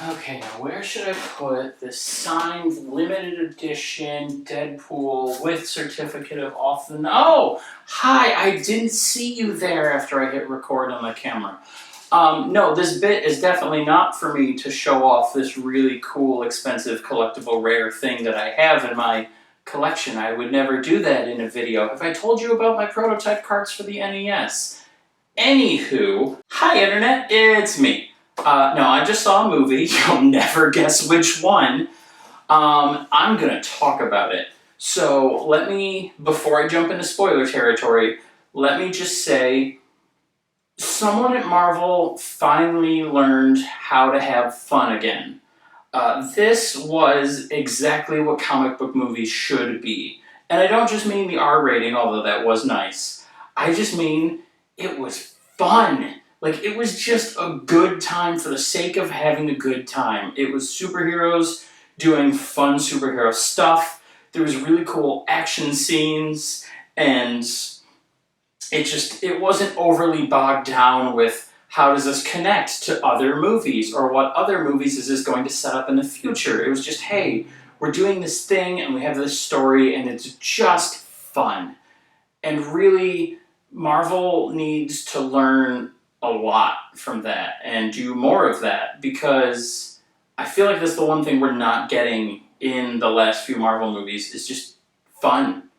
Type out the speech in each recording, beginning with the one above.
Okay, now where should I put this signed limited edition Deadpool with certificate of author? Oh, hi! I didn't see you there after I hit record on the camera. No, this bit is definitely not for me to show off this really cool, expensive, collectible, rare thing that I have in my collection. I would never do that in a video. Have I told you about my prototype carts for the NES? Anywho, hi internet, it's me. No, I just saw a movie. You'll never guess which one. I'm gonna talk about it. So before I jump into spoiler territory, let me just say, someone at Marvel finally learned how to have fun again. This was exactly what comic book movies should be. And I don't just mean the R rating, although that was nice. I just mean it was fun. Like, it was just a good time for the sake of having a good time. It was superheroes doing fun superhero stuff. There was really cool action scenes, and it wasn't overly bogged down with how does this connect to other movies, or what other movies is this going to set up in the future. It was just, hey, we're doing this thing, and we have this story, and it's just fun. And really, Marvel needs to learn a lot from that and do more of that, because I feel like that's the one thing we're not getting in the last few Marvel movies is just fun.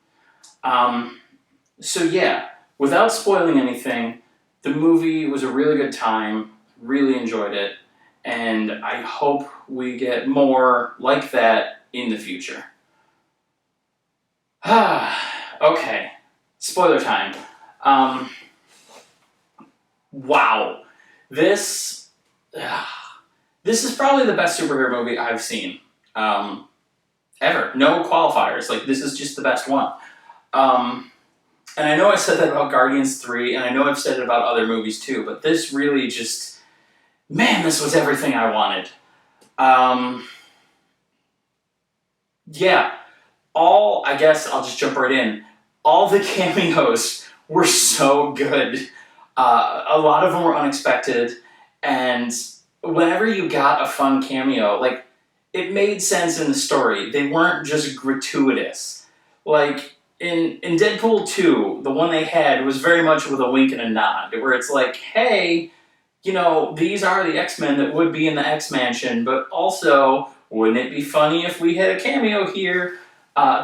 So yeah, without spoiling anything, the movie was a really good time, really enjoyed it, and I hope we get more like that in the future. Okay, spoiler time. Wow, this is probably the best superhero movie I've seen ever. No qualifiers. Like, this is just the best one. And I know I said that about Guardians 3, and I know I've said it about other movies too, but this really just, man, this was everything I wanted. Yeah, I guess I'll just jump right in. All the cameos were so good. A lot of them were unexpected, and whenever you got a fun cameo, like, it made sense in the story. They weren't just gratuitous. Like, in Deadpool 2, the one they had was very much with a wink and a nod, where it's like, hey, these are the X-Men that would be in the X-Mansion, but also, wouldn't it be funny if we had a cameo here?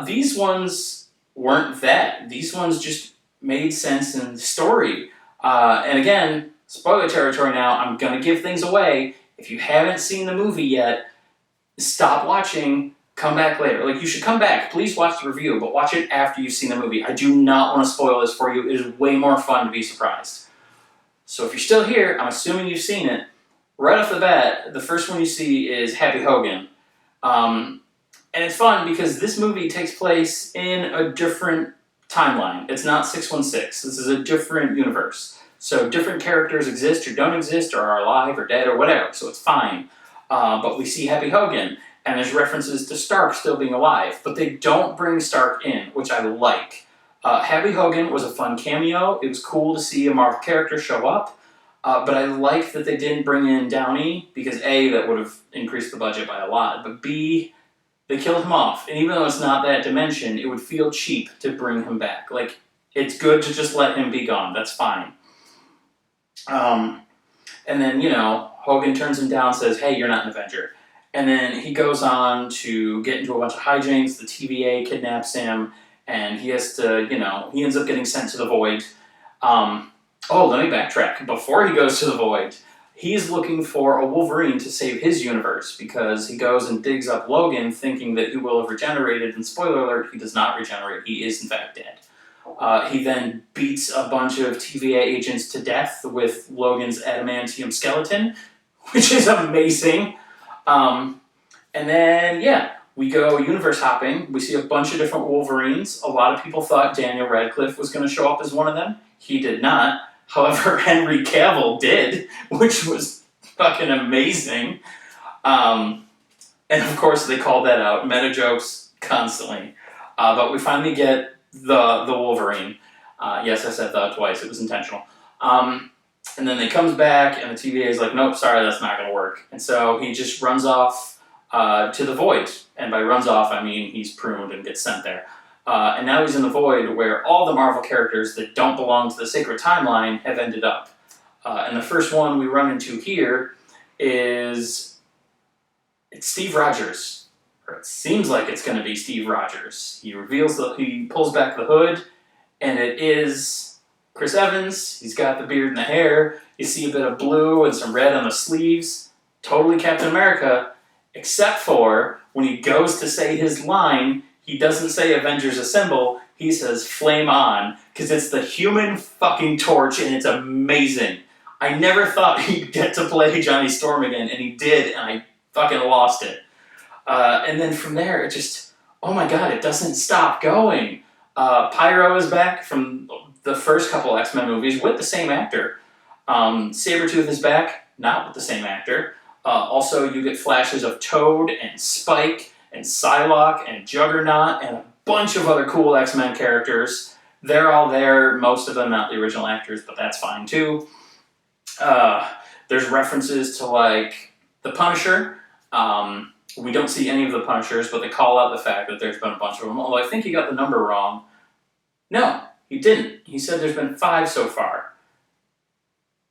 These ones weren't that. These ones just made sense in the story. And again, spoiler territory now, I'm gonna give things away. If you haven't seen the movie yet, stop watching, come back later. Like, you should come back, please watch the review, but watch it after you've seen the movie. I do not want to spoil this for you. It is way more fun to be surprised. So if you're still here, I'm assuming you've seen it. Right off the bat, the first one you see is Happy Hogan. And it's fun because this movie takes place in a different timeline. It's not 616. This is a different universe. So different characters exist or don't exist or are alive or dead or whatever, so it's fine. But we see Happy Hogan, and there's references to Stark still being alive, but they don't bring Stark in, which I like. Happy Hogan was a fun cameo. It was cool to see a Marvel character show up, but I like that they didn't bring in Downey, because A, that would have increased the budget by a lot, but B, they killed him off, and even though it's not that dimension, it would feel cheap to bring him back. Like, it's good to just let him be gone, that's fine. And then, Hogan turns him down, says, hey, you're not an Avenger. And then he goes on to get into a bunch of hijinks, the TVA kidnaps him, and he has to, he ends up getting sent to the Void. Let me backtrack. Before he goes to the Void, he's looking for a Wolverine to save his universe, because he goes and digs up Logan thinking that he will have regenerated, and spoiler alert, he does not regenerate. He is in fact dead. He then beats a bunch of TVA agents to death with Logan's adamantium skeleton, which is amazing. And then, we go universe hopping. We see a bunch of different Wolverines. A lot of people thought Daniel Radcliffe was going to show up as one of them. He did not. However, Henry Cavill did, which was fucking amazing. And of course, they called that out. Meta jokes constantly. But we finally get the Wolverine. Yes, I said that twice. It was intentional. And then they comes back, and the TVA is like, nope, sorry, that's not going to work. And so he just runs off to the void. And by runs off, I mean he's pruned and gets sent there. And now he's in the void where all the Marvel characters that don't belong to the sacred timeline have ended up. And the first one we run into here is it's Steve Rogers. Or it seems like it's going to be Steve Rogers. He pulls back the hood, and it is Chris Evans. He's got the beard and the hair. You see a bit of blue and some red on the sleeves. Totally Captain America, except for when he goes to say his line, he doesn't say Avengers Assemble, he says Flame On, because it's the Human fucking Torch, and it's amazing. I never thought he'd get to play Johnny Storm again, and he did, and I fucking lost it. And then from there, it just, oh my god, it doesn't stop going. Pyro is back from the first couple X-Men movies with the same actor. Sabretooth is back, not with the same actor. Also, you get flashes of Toad and Spike and Psylocke and Juggernaut and a bunch of other cool X-Men characters. They're all there, most of them not the original actors, but that's fine too. There's references to, like, the Punisher. We don't see any of the Punishers, but they call out the fact that there's been a bunch of them, although I think he got the number wrong. No, he didn't. He said there's been 5 so far.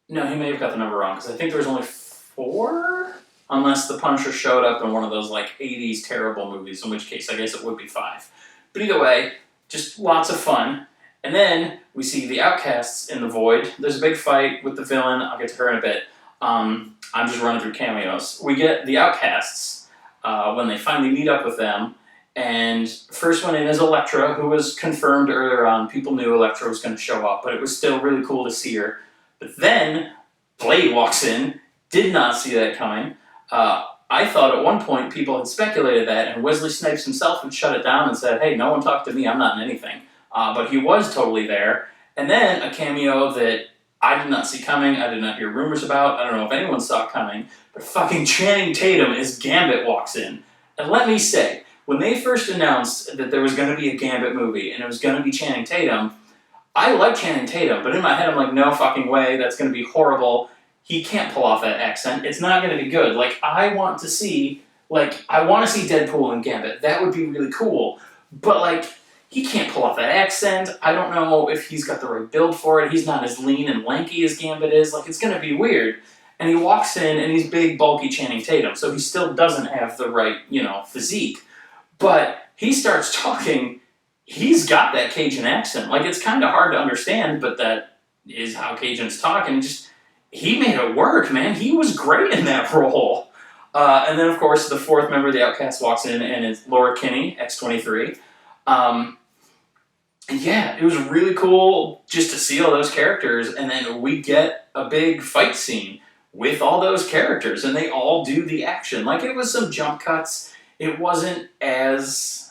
No, he may have got the number wrong, because I think there was only 4? Unless the Punisher showed up in one of those, like, 80s terrible movies, in which case I guess it would be 5. But either way, just lots of fun. And then we see the Outcasts in the void. There's a big fight with the villain. I'll get to her in a bit. I'm just running through cameos. We get the Outcasts when they finally meet up with them. And first one in is Elektra, who was confirmed earlier on. People knew Elektra was going to show up, but it was still really cool to see her. But then Blade walks in. Did not see that coming. I thought at one point people had speculated that, and Wesley Snipes himself had shut it down and said, hey, no one talked to me, I'm not in anything. But he was totally there. And then a cameo that I did not see coming, I did not hear rumors about, I don't know if anyone saw coming, but fucking Channing Tatum as Gambit walks in. And let me say, when they first announced that there was going to be a Gambit movie and it was going to be Channing Tatum, I like Channing Tatum, but in my head I'm like, no fucking way, that's going to be horrible. He can't pull off that accent. It's not going to be good. Like, I want to see Deadpool and Gambit. That would be really cool. But, like, he can't pull off that accent. I don't know if he's got the right build for it. He's not as lean and lanky as Gambit is. Like, it's going to be weird. And he walks in, and he's big, bulky Channing Tatum, so he still doesn't have the right, physique. But he starts talking, he's got that Cajun accent. Like, it's kind of hard to understand, but that is how Cajuns talk, and he made it work, man. He was great in that role. And then, of course, the fourth member of the Outcast walks in, and it's Laura Kinney, X-23. And yeah, it was really cool just to see all those characters, and then we get a big fight scene with all those characters, and they all do the action. Like, it was some jump cuts. It wasn't as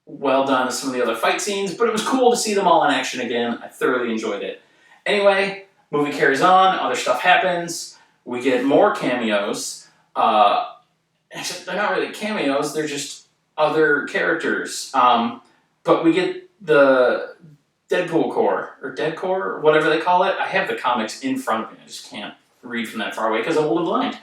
well done as some of the other fight scenes, but it was cool to see them all in action again. I thoroughly enjoyed it. Anyway, movie carries on, other stuff happens, we get more cameos. Except they're not really cameos, they're just other characters. But we get the Deadpool Corps, or Dead Corps, or whatever they call it. I have the comics in front of me, I just can't read from that far away because I'm old and blind.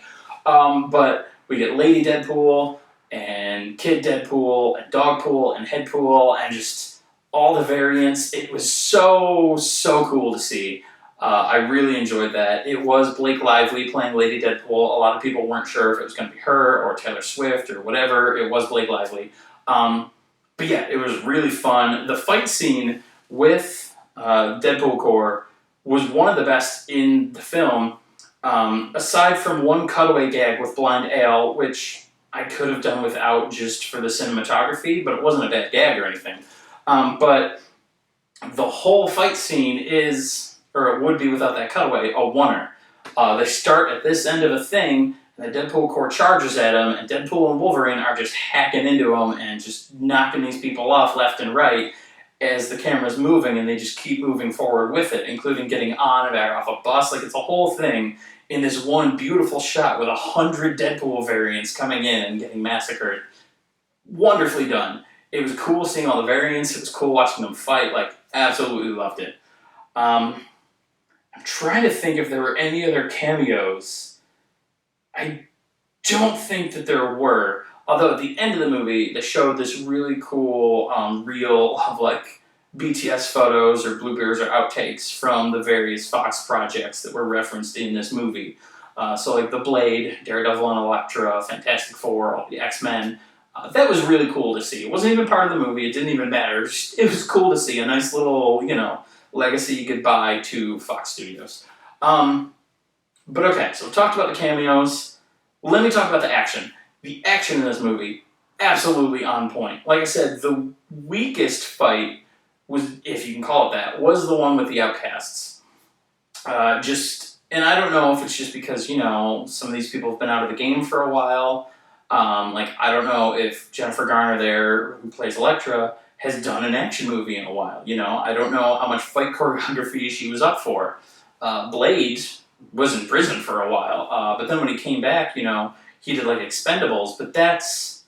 But we get Lady Deadpool, and Kid Deadpool, and Dogpool, and Headpool, and just all the variants. It was so cool to see. I really enjoyed that. It was Blake Lively playing Lady Deadpool. A lot of people weren't sure if it was going to be her or Taylor Swift or whatever. It was Blake Lively. But yeah, it was really fun. The fight scene with Deadpool Corps was one of the best in the film, aside from one cutaway gag with Blind Ale, which I could have done without just for the cinematography, but it wasn't a bad gag or anything. But the whole fight scene is, or it would be without that cutaway, a oneer. They start at this end of a thing, and the Deadpool Corps charges at him, and Deadpool and Wolverine are just hacking into him and just knocking these people off left and right as the camera's moving, and they just keep moving forward with it, including getting on and back off a bus. Like, it's a whole thing in this one beautiful shot with 100 Deadpool variants coming in and getting massacred. Wonderfully done. It was cool seeing all the variants. It was cool watching them fight. Like, absolutely loved it. I'm trying to think if there were any other cameos. I don't think that there were. Although at the end of the movie, they showed this really cool reel of like BTS photos or bloopers or outtakes from the various Fox projects that were referenced in this movie. So like the Blade, Daredevil and Elektra, Fantastic Four, all the X-Men. That was really cool to see. It wasn't even part of the movie. It didn't even matter. It was cool to see. A nice little, legacy goodbye to Fox Studios. But okay, so we talked about the cameos. Let me talk about the action. The action in this movie, absolutely on point. Like I said, the weakest fight was, if you can call it that, was the one with the outcasts. And I don't know if it's just because, some of these people have been out of the game for a while. I don't know if Jennifer Garner there, who plays Elektra, has done an action movie in a while. I don't know how much fight choreography she was up for. Blade was in prison for a while, but then when he came back, he did like Expendables, but that's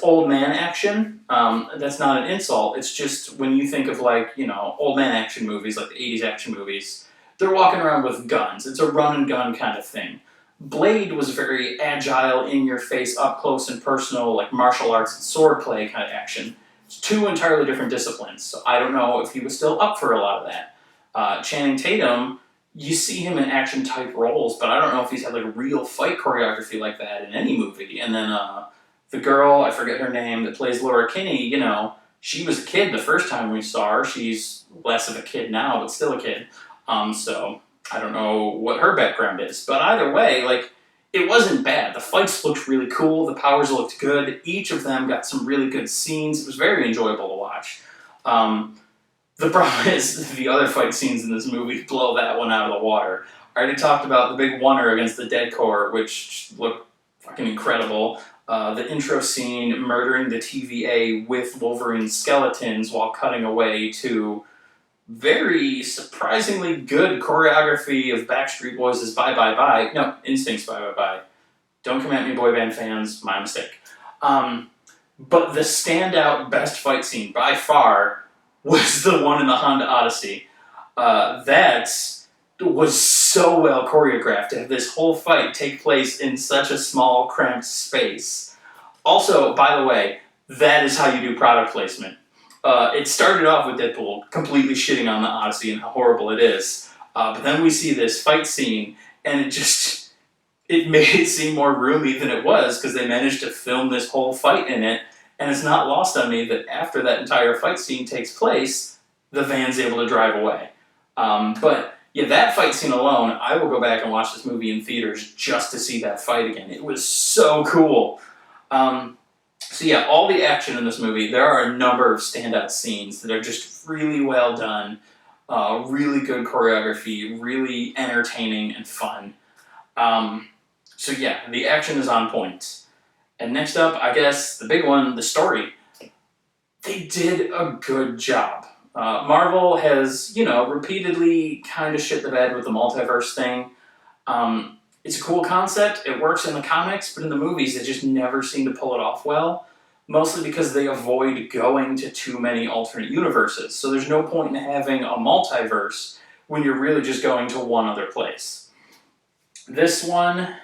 old man action. That's not an insult. It's just when you think of old man action movies, like the 80s action movies, they're walking around with guns. It's a run and gun kind of thing. Blade was very agile, in your face, up close and personal, like martial arts and swordplay kind of action. It's two entirely different disciplines, so I don't know if he was still up for a lot of that. Channing Tatum, you see him in action type roles, but I don't know if he's had like real fight choreography like that in any movie. And then the girl, I forget her name, that plays Laura Kinney, she was a kid the first time we saw her. She's less of a kid now, but still a kid. So I don't know what her background is. But either way, it wasn't bad. The fights looked really cool. The powers looked good. Each of them got some really good scenes. It was very enjoyable to watch. The problem is the other fight scenes in this movie blow that one out of the water. I already talked about the big oneer against the Dead Corps, which looked fucking incredible. The intro scene murdering the TVA with Wolverine's skeletons while cutting away to very surprisingly good choreography of Backstreet Boys' Bye Bye Bye. No, Instinct's Bye Bye Bye. Don't come at me, boy band fans. My mistake. But the standout best fight scene by far was the one in the Honda Odyssey. That was so well choreographed to have this whole fight take place in such a small, cramped space. Also, by the way, that is how you do product placement. It started off with Deadpool completely shitting on the Odyssey and how horrible it is. But then we see this fight scene, and it made it seem more roomy than it was, because they managed to film this whole fight in it. And it's not lost on me that after that entire fight scene takes place, the van's able to drive away. But yeah, that fight scene alone, I will go back and watch this movie in theaters just to see that fight again. It was so cool. So yeah, all the action in this movie, there are a number of standout scenes that are just really well done, really good choreography, really entertaining and fun. So yeah, the action is on point. And next up, I guess, the big one, the story. They did a good job. Marvel has, repeatedly kind of shit the bed with the multiverse thing. It's a cool concept. It works in the comics, but in the movies, they just never seem to pull it off well. Mostly because they avoid going to too many alternate universes. So there's no point in having a multiverse when you're really just going to one other place. This one,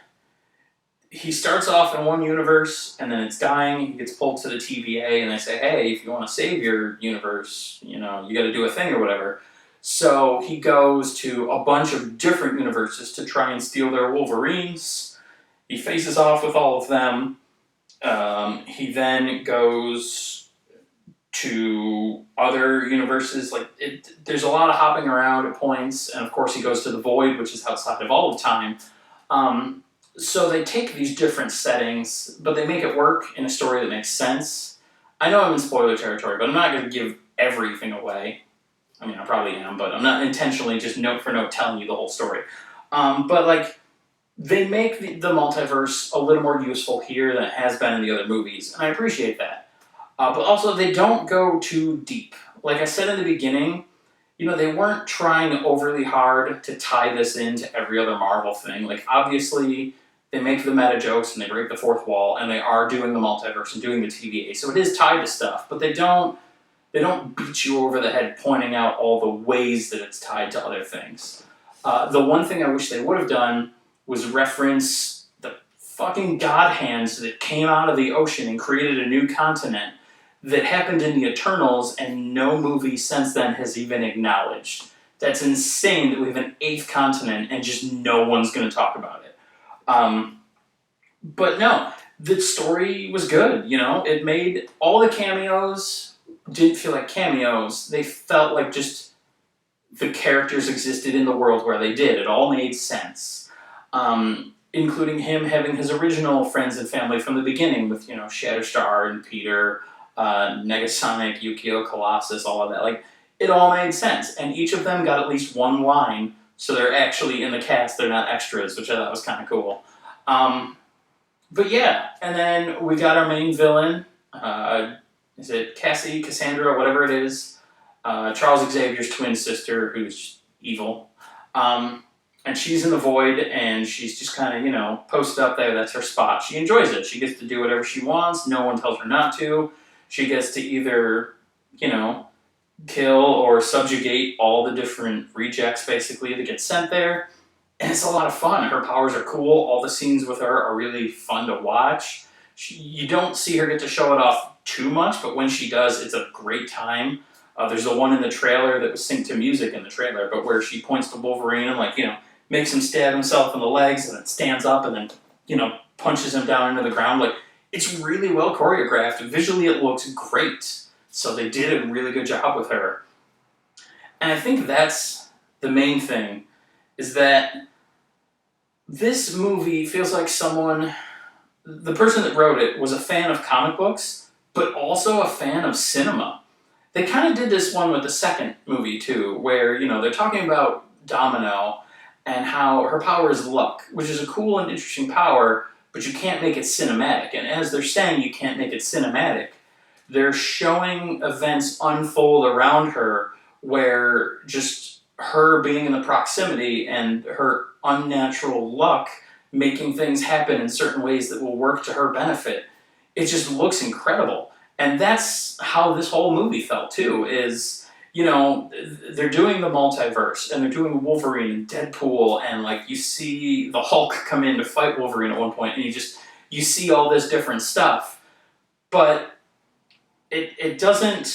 he starts off in one universe, and then it's dying. He gets pulled to the TVA, and they say, hey, if you want to save your universe, you got to do a thing or whatever. So he goes to a bunch of different universes to try and steal their Wolverines. He faces off with all of them. He then goes to other universes. There's a lot of hopping around at points, and of course he goes to the Void, which is outside of all of time. So they take these different settings, but they make it work in a story that makes sense. I know I'm in spoiler territory, but I'm not going to give everything away. I mean, I probably am, but I'm not intentionally just note for note telling you the whole story. They make the multiverse a little more useful here than it has been in the other movies, and I appreciate that. But also, they don't go too deep. Like I said in the beginning, they weren't trying overly hard to tie this into every other Marvel thing. Obviously, they make the meta jokes and they break the fourth wall, and they are doing the multiverse and doing the TVA, so it is tied to stuff, but they don't They don't beat you over the head pointing out all the ways that it's tied to other things. The one thing I wish they would have done was reference the fucking god hands that came out of the ocean and created a new continent that happened in the Eternals, and no movie since then has even acknowledged. That's insane that we have an eighth continent and just no one's going to talk about it. But no, the story was good, you know? It made all the cameos didn't feel like cameos. They felt like just the characters existed in the world where they did. It all made sense. Including him having his original friends and family from the beginning with, you know, Shatterstar and Peter, Negasonic, Yukio, Colossus, all of that. Like, it all made sense. And each of them got at least one line, so they're actually in the cast, they're not extras, which I thought was kind of cool. But yeah, and then we got our main villain, is it Cassie, Cassandra, whatever it is, Charles Xavier's twin sister, who's evil. And she's in the void, and she's just kind of, you know, posted up there. That's her spot. She enjoys it. She gets to do whatever she wants. No one tells her not to. She gets to either, you know, kill or subjugate all the different rejects, basically, that get sent there. And it's a lot of fun. Her powers are cool. All the scenes with her are really fun to watch. You don't see her get to show it off too much, but when she does, it's a great time. There's the one in the trailer that was synced to music in the trailer, but where she points to Wolverine and, like, you know, makes him stab himself in the legs and then stands up and then, you know, punches him down into the ground. Like, it's really well choreographed. Visually, it looks great. So they did a really good job with her. And I think that's the main thing, is that this movie feels like the person that wrote it was a fan of comic books, but also a fan of cinema. They kind of did this one with the second movie, too, where, you know, they're talking about Domino and how her power is luck, which is a cool and interesting power, but you can't make it cinematic. And as they're saying you can't make it cinematic, they're showing events unfold around her where just her being in the proximity and her unnatural luck making things happen in certain ways that will work to her benefit, it just looks incredible. And that's how this whole movie felt, too, is, you know, they're doing the multiverse, and they're doing Wolverine and Deadpool, and, like, you see the Hulk come in to fight Wolverine at one point, and you see all this different stuff. But it doesn't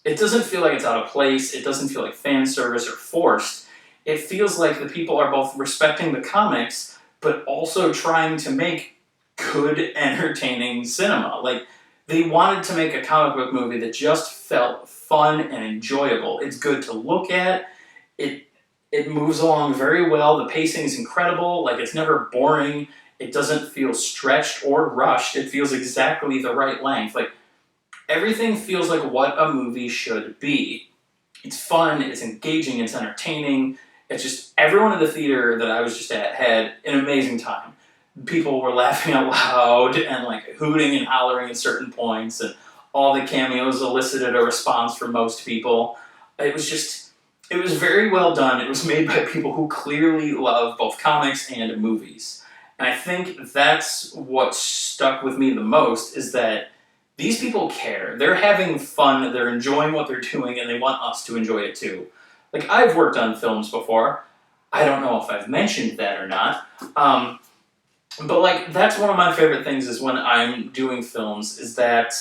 feel like it's out of place. It doesn't feel like fan service or forced. It feels like the people are both respecting the comics, but also trying to make good, entertaining cinema. Like, they wanted to make a comic book movie that just felt fun and enjoyable. It's good to look at. It moves along very well. The pacing is incredible. Like, it's never boring. It doesn't feel stretched or rushed. It feels exactly the right length. Like, everything feels like what a movie should be. It's fun, it's engaging, it's entertaining. It's just, everyone in the theater that I was just at had an amazing time. People were laughing out loud and, like, hooting and hollering at certain points, and all the cameos elicited a response from most people. It was very well done. It was made by people who clearly love both comics and movies. And I think that's what stuck with me the most, is that these people care. They're having fun, they're enjoying what they're doing, and they want us to enjoy it too. Like, I've worked on films before. I don't know if I've mentioned that or not. But, like, that's one of my favorite things is when I'm doing films, is that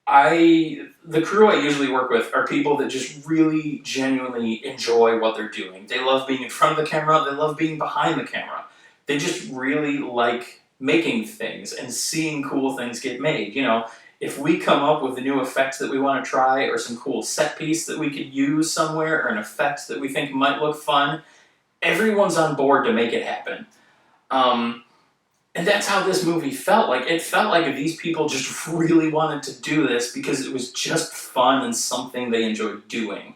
the crew I usually work with are people that just really genuinely enjoy what they're doing. They love being in front of the camera, they love being behind the camera. They just really like making things and seeing cool things get made. You know, if we come up with a new effect that we want to try, or some cool set piece that we could use somewhere, or an effect that we think might look fun, everyone's on board to make it happen. And that's how this movie felt. Like, it felt like these people just really wanted to do this because it was just fun and something they enjoyed doing.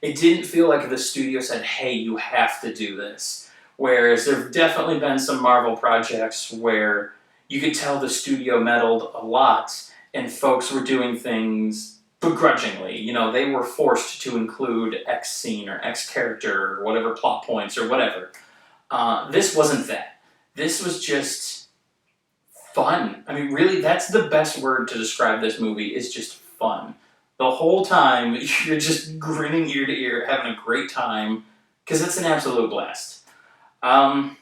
It didn't feel like the studio said, hey, you have to do this. Whereas there have definitely been some Marvel projects where you could tell the studio meddled a lot and folks were doing things begrudgingly. You know, they were forced to include X scene or X character or whatever plot points or whatever. This wasn't that. This was just fun. I mean, really, that's the best word to describe this movie, is just fun. The whole time, you're just grinning ear to ear, having a great time, because it's an absolute blast. Um,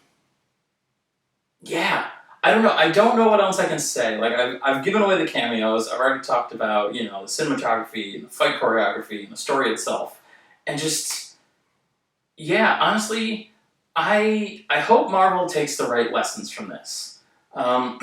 yeah, I don't know. I don't know what else I can say. Like I've given away the cameos. I've already talked about the cinematography, and the fight choreography, and the story itself, and just yeah. Honestly, I hope Marvel takes the right lessons from this. Um,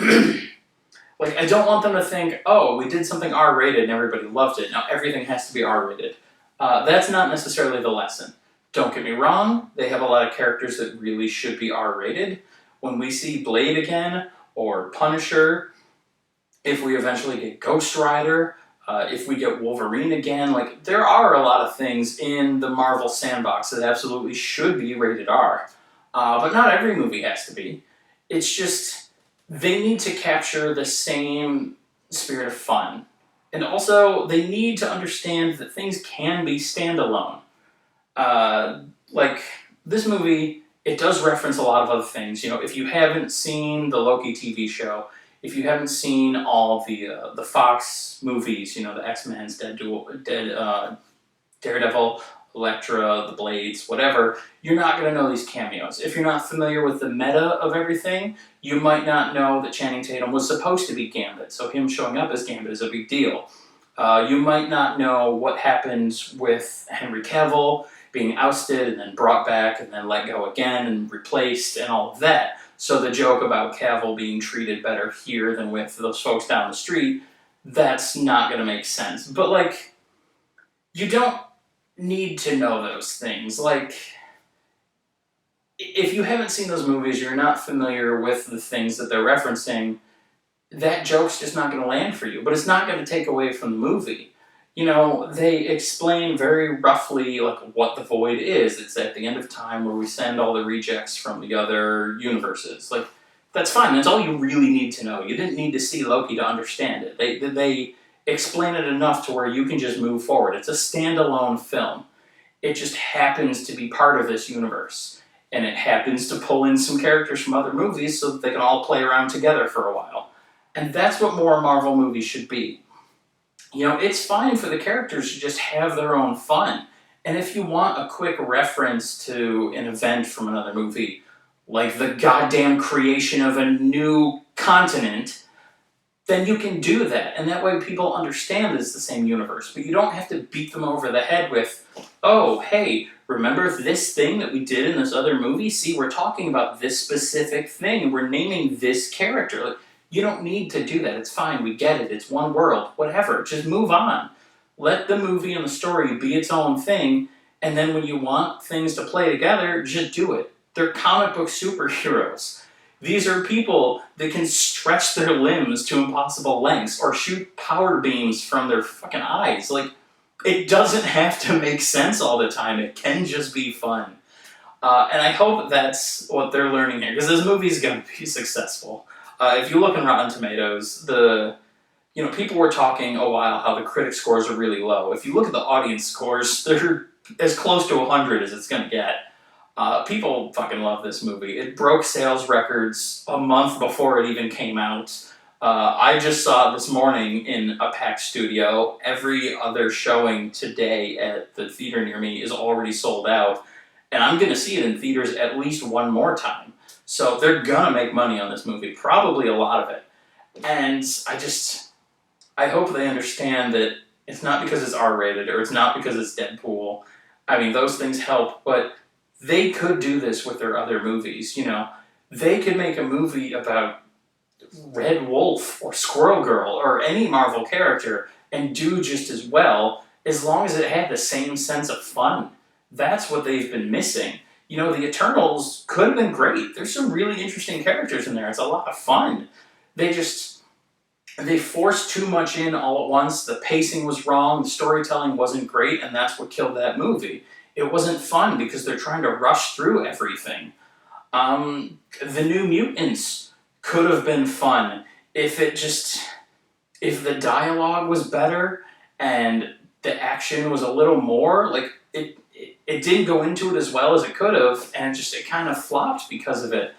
like I don't want them to think, oh, we did something R-rated and everybody loved it. Now everything has to be R-rated. That's not necessarily the lesson. Don't get me wrong. They have a lot of characters that really should be R-rated. When we see Blade again, or Punisher, if we eventually get Ghost Rider, if we get Wolverine again, like there are a lot of things in the Marvel sandbox that absolutely should be rated R. But not every movie has to be. It's just they need to capture the same spirit of fun. And also, they need to understand that things can be standalone. Like, this movie, it does reference a lot of other things. If you haven't seen the Loki TV show, if you haven't seen all the Fox movies, the X-Men's, Daredevil, Elektra, the Blades, whatever, you're not going to know these cameos. If you're not familiar with the meta of everything, you might not know that Channing Tatum was supposed to be Gambit, so him showing up as Gambit is a big deal. You might not know what happens with Henry Cavill being ousted and then brought back and then let go again and replaced and all of that. So the joke about Cavill being treated better here than with those folks down the street, that's not going to make sense. But, like, you don't need to know those things. Like, if you haven't seen those movies, you're not familiar with the things that they're referencing, that joke's just not going to land for you. But it's not going to take away from the movie. They explain very roughly like what the void is. It's at the end of time where we send all the rejects from the other universes. Like, that's fine. That's all you really need to know. You didn't need to see Loki to understand it. They explain it enough to where you can just move forward. It's a standalone film. It just happens to be part of this universe. And it happens to pull in some characters from other movies so that they can all play around together for a while. And that's what more Marvel movies should be. It's fine for the characters to just have their own fun. And if you want a quick reference to an event from another movie, like the goddamn creation of a new continent, then you can do that. And that way people understand it's the same universe. But you don't have to beat them over the head with, oh, hey, remember this thing that we did in this other movie? See, we're talking about this specific thing. We're naming this character. Like, you don't need to do that. It's fine. We get it. It's one world. Whatever. Just move on. Let the movie and the story be its own thing. And then when you want things to play together, just do it. They're comic book superheroes. These are people that can stretch their limbs to impossible lengths or shoot power beams from their fucking eyes. Like, it doesn't have to make sense all the time. It can just be fun. And I hope that's what they're learning here, because this movie's going to be successful. If you look in Rotten Tomatoes, people were talking a while how the critic scores are really low. If you look at the audience scores, they're as close to 100 as it's going to get. People fucking love this movie. It broke sales records a month before it even came out. I just saw it this morning in a packed studio. Every other showing today at the theater near me is already sold out. And I'm going to see it in theaters at least one more time. So they're gonna make money on this movie, probably a lot of it. And I hope they understand that it's not because it's R-rated or it's not because it's Deadpool. I mean, those things help, but they could do this with their other movies. They could make a movie about Red Wolf or Squirrel Girl or any Marvel character and do just as well, as long as it had the same sense of fun. That's what they've been missing. The Eternals could have been great. There's some really interesting characters in there. It's a lot of fun. They forced too much in all at once. The pacing was wrong. The storytelling wasn't great, and that's what killed that movie. It wasn't fun because they're trying to rush through everything. The New Mutants could have been fun if the dialogue was better and the action was a little more. Like, it didn't go into it as well as it could have, and it kind of flopped because of it.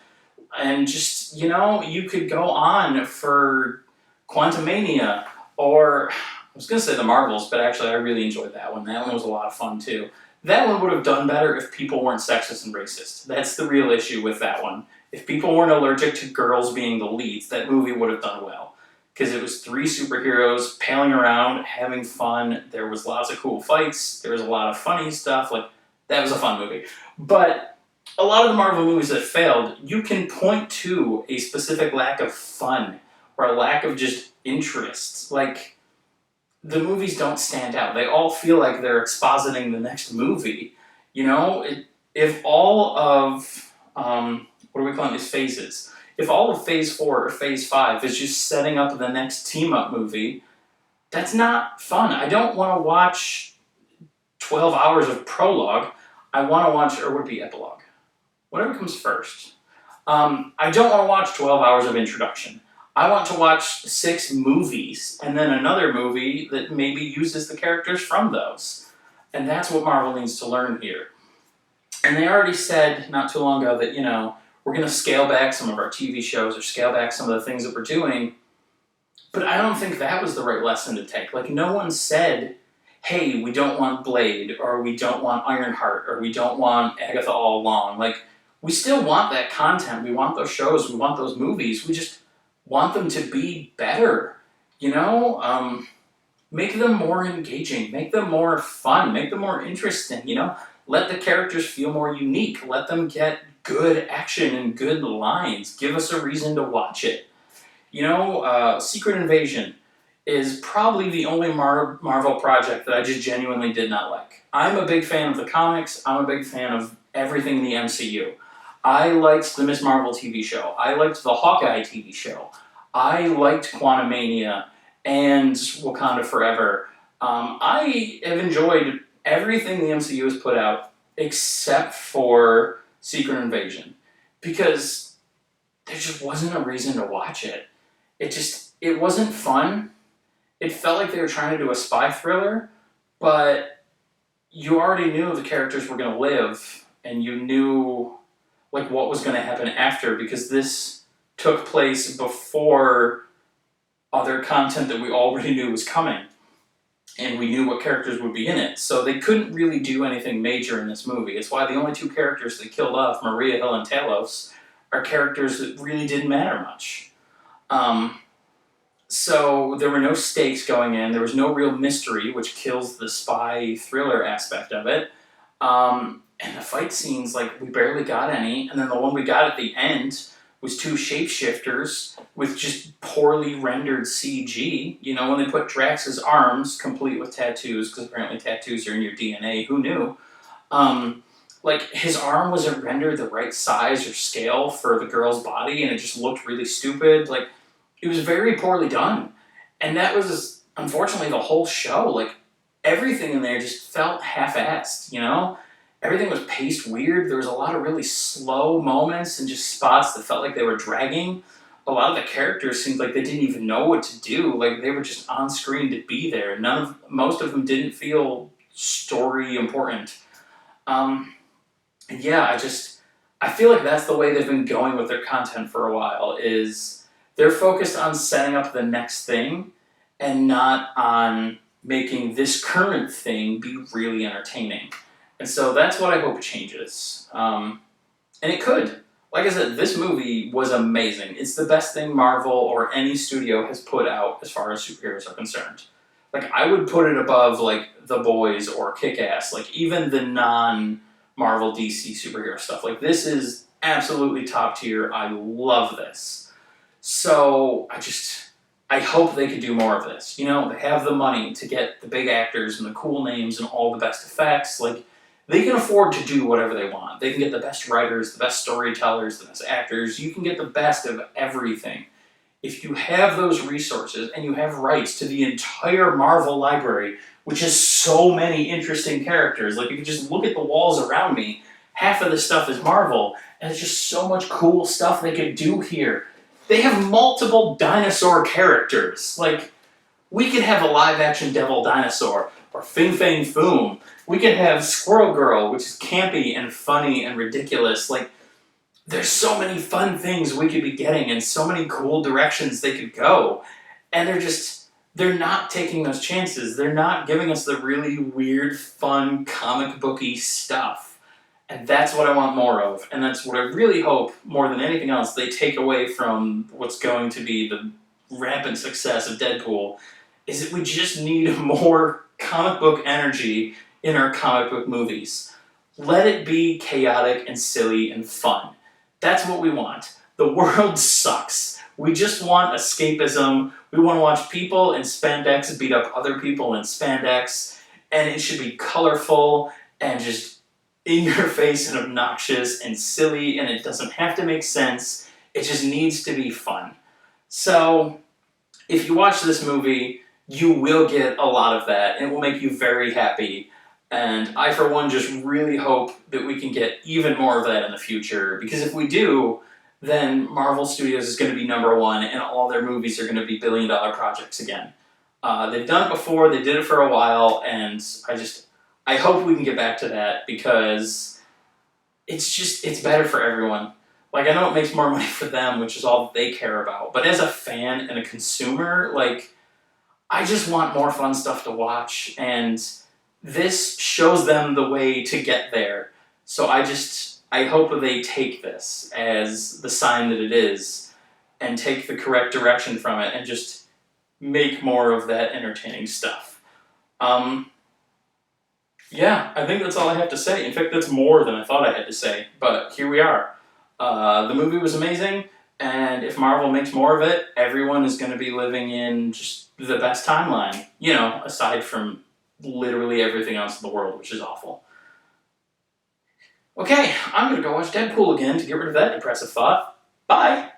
And you could go on for Quantumania, or was going to say the Marvels, but actually I really enjoyed that one. That one was a lot of fun too. That one would have done better if people weren't sexist and racist. That's the real issue with that one. If people weren't allergic to girls being the leads, that movie would have done well. Because it was 3 superheroes pailing around, having fun. There was lots of cool fights. There was a lot of funny stuff. Like, that was a fun movie. But a lot of the Marvel movies that failed, you can point to a specific lack of fun or a lack of just interest. Like, the movies don't stand out. They all feel like they're expositing the next movie. You know, if all of, what are we calling these phases? If all of Phase 4 or Phase 5 is just setting up the next team-up movie, that's not fun. I don't want to watch 12 hours of prologue. I want to watch, or would it be epilogue? Whatever comes first. I don't want to watch 12 hours of introduction. I want to watch 6 movies, and then another movie that maybe uses the characters from those. And that's what Marvel needs to learn here. And they already said not too long ago that, you know, we're going to scale back some of our TV shows or scale back some of the things that we're doing. But I don't think that was the right lesson to take. Like, no one said, hey, we don't want Blade, or we don't want Ironheart, or we don't want Agatha All Along. Like, we still want that content. We want those shows. We want those movies. We just want them to be better. You know? Make them more engaging. Make them more fun. Make them more interesting. You know? Let the characters feel more unique. Let them get good action and good lines. Give us a reason to watch it. You know, Secret Invasion is probably the only Marvel project that I just genuinely did not like. I'm a big fan of the comics. I'm a big fan of everything in the MCU. I liked the Ms. Marvel TV show. I liked the Hawkeye TV show. I liked Quantumania and Wakanda Forever. I have enjoyed everything the MCU has put out except for Secret Invasion, because there just wasn't a reason to watch it. It wasn't fun. It felt like they were trying to do a spy thriller, but you already knew the characters were going to live, and you knew like what was going to happen after, because this took place before other content that we already knew was coming. And we knew what characters would be in it. So they couldn't really do anything major in this movie. It's why the only 2 characters they killed off, Maria Hill and Talos, are characters that really didn't matter much. So there were no stakes going in. There was no real mystery, which kills the spy thriller aspect of it. And the fight scenes, like, we barely got any. And then the one we got at the end was 2 shapeshifters with just poorly rendered CG. You know, when they put Drax's arms, complete with tattoos, because apparently tattoos are in your DNA, who knew? Like, his arm wasn't rendered the right size or scale for the girl's body, and it just looked really stupid. Like, it was very poorly done. And that was, unfortunately, the whole show. Like, everything in there just felt half-assed, you know? Everything was paced weird. There was a lot of really slow moments and just spots that felt like they were dragging. A lot of the characters seemed like they didn't even know what to do. Like, they were just on screen to be there. Most of them didn't feel story important. Yeah, I feel like that's the way they've been going with their content for a while, is they're focused on setting up the next thing and not on making this current thing be really entertaining. And so that's what I hope changes. And it could. Like I said, this movie was amazing. It's the best thing Marvel or any studio has put out as far as superheroes are concerned. Like, I would put it above, like, The Boys or Kick-Ass. Like, even the non-Marvel DC superhero stuff. Like, this is absolutely top tier. I love this. So, I hope they could do more of this. You know, they have the money to get the big actors and the cool names and all the best effects. Like, they can afford to do whatever they want. They can get the best writers, the best storytellers, the best actors. You can get the best of everything. If you have those resources and you have rights to the entire Marvel library, which has so many interesting characters. Like, if you just look at the walls around me, half of the stuff is Marvel, and there's just so much cool stuff they could do here. They have multiple dinosaur characters. Like, we could have a live-action Devil Dinosaur, or Fin Fang Foom. We could have Squirrel Girl, which is campy and funny and ridiculous. Like, there's so many fun things we could be getting and so many cool directions they could go. And they're not taking those chances. They're not giving us the really weird, fun, comic booky stuff. And that's what I want more of. And that's what I really hope, more than anything else, they take away from what's going to be the rampant success of Deadpool, is that we just need more comic book energy in our comic book movies. Let it be chaotic and silly and fun. That's what we want. The world sucks. We just want escapism. We want to watch people in spandex beat up other people in spandex, and it should be colorful and just in your face and obnoxious and silly, and it doesn't have to make sense. It just needs to be fun. So, if you watch this movie, you will get a lot of that, and it will make you very happy. And I, for one, just really hope that we can get even more of that in the future, because if we do, then Marvel Studios is going to be number one, and all their movies are going to be billion-dollar projects again. They've done it before, they did it for a while, and I hope we can get back to that, because it's better for everyone. Like, I know it makes more money for them, which is all they care about, but as a fan and a consumer, like, I just want more fun stuff to watch, and this shows them the way to get there. So I hope that they take this as the sign that it is, and take the correct direction from it, and just make more of that entertaining stuff. Yeah, I think that's all I have to say. In fact, that's more than I thought I had to say, but here we are. The movie was amazing, and if Marvel makes more of it, everyone is going to be living in just the best timeline, aside from literally everything else in the world, which is awful. Okay, I'm going to go watch Deadpool again to get rid of that depressive thought. Bye!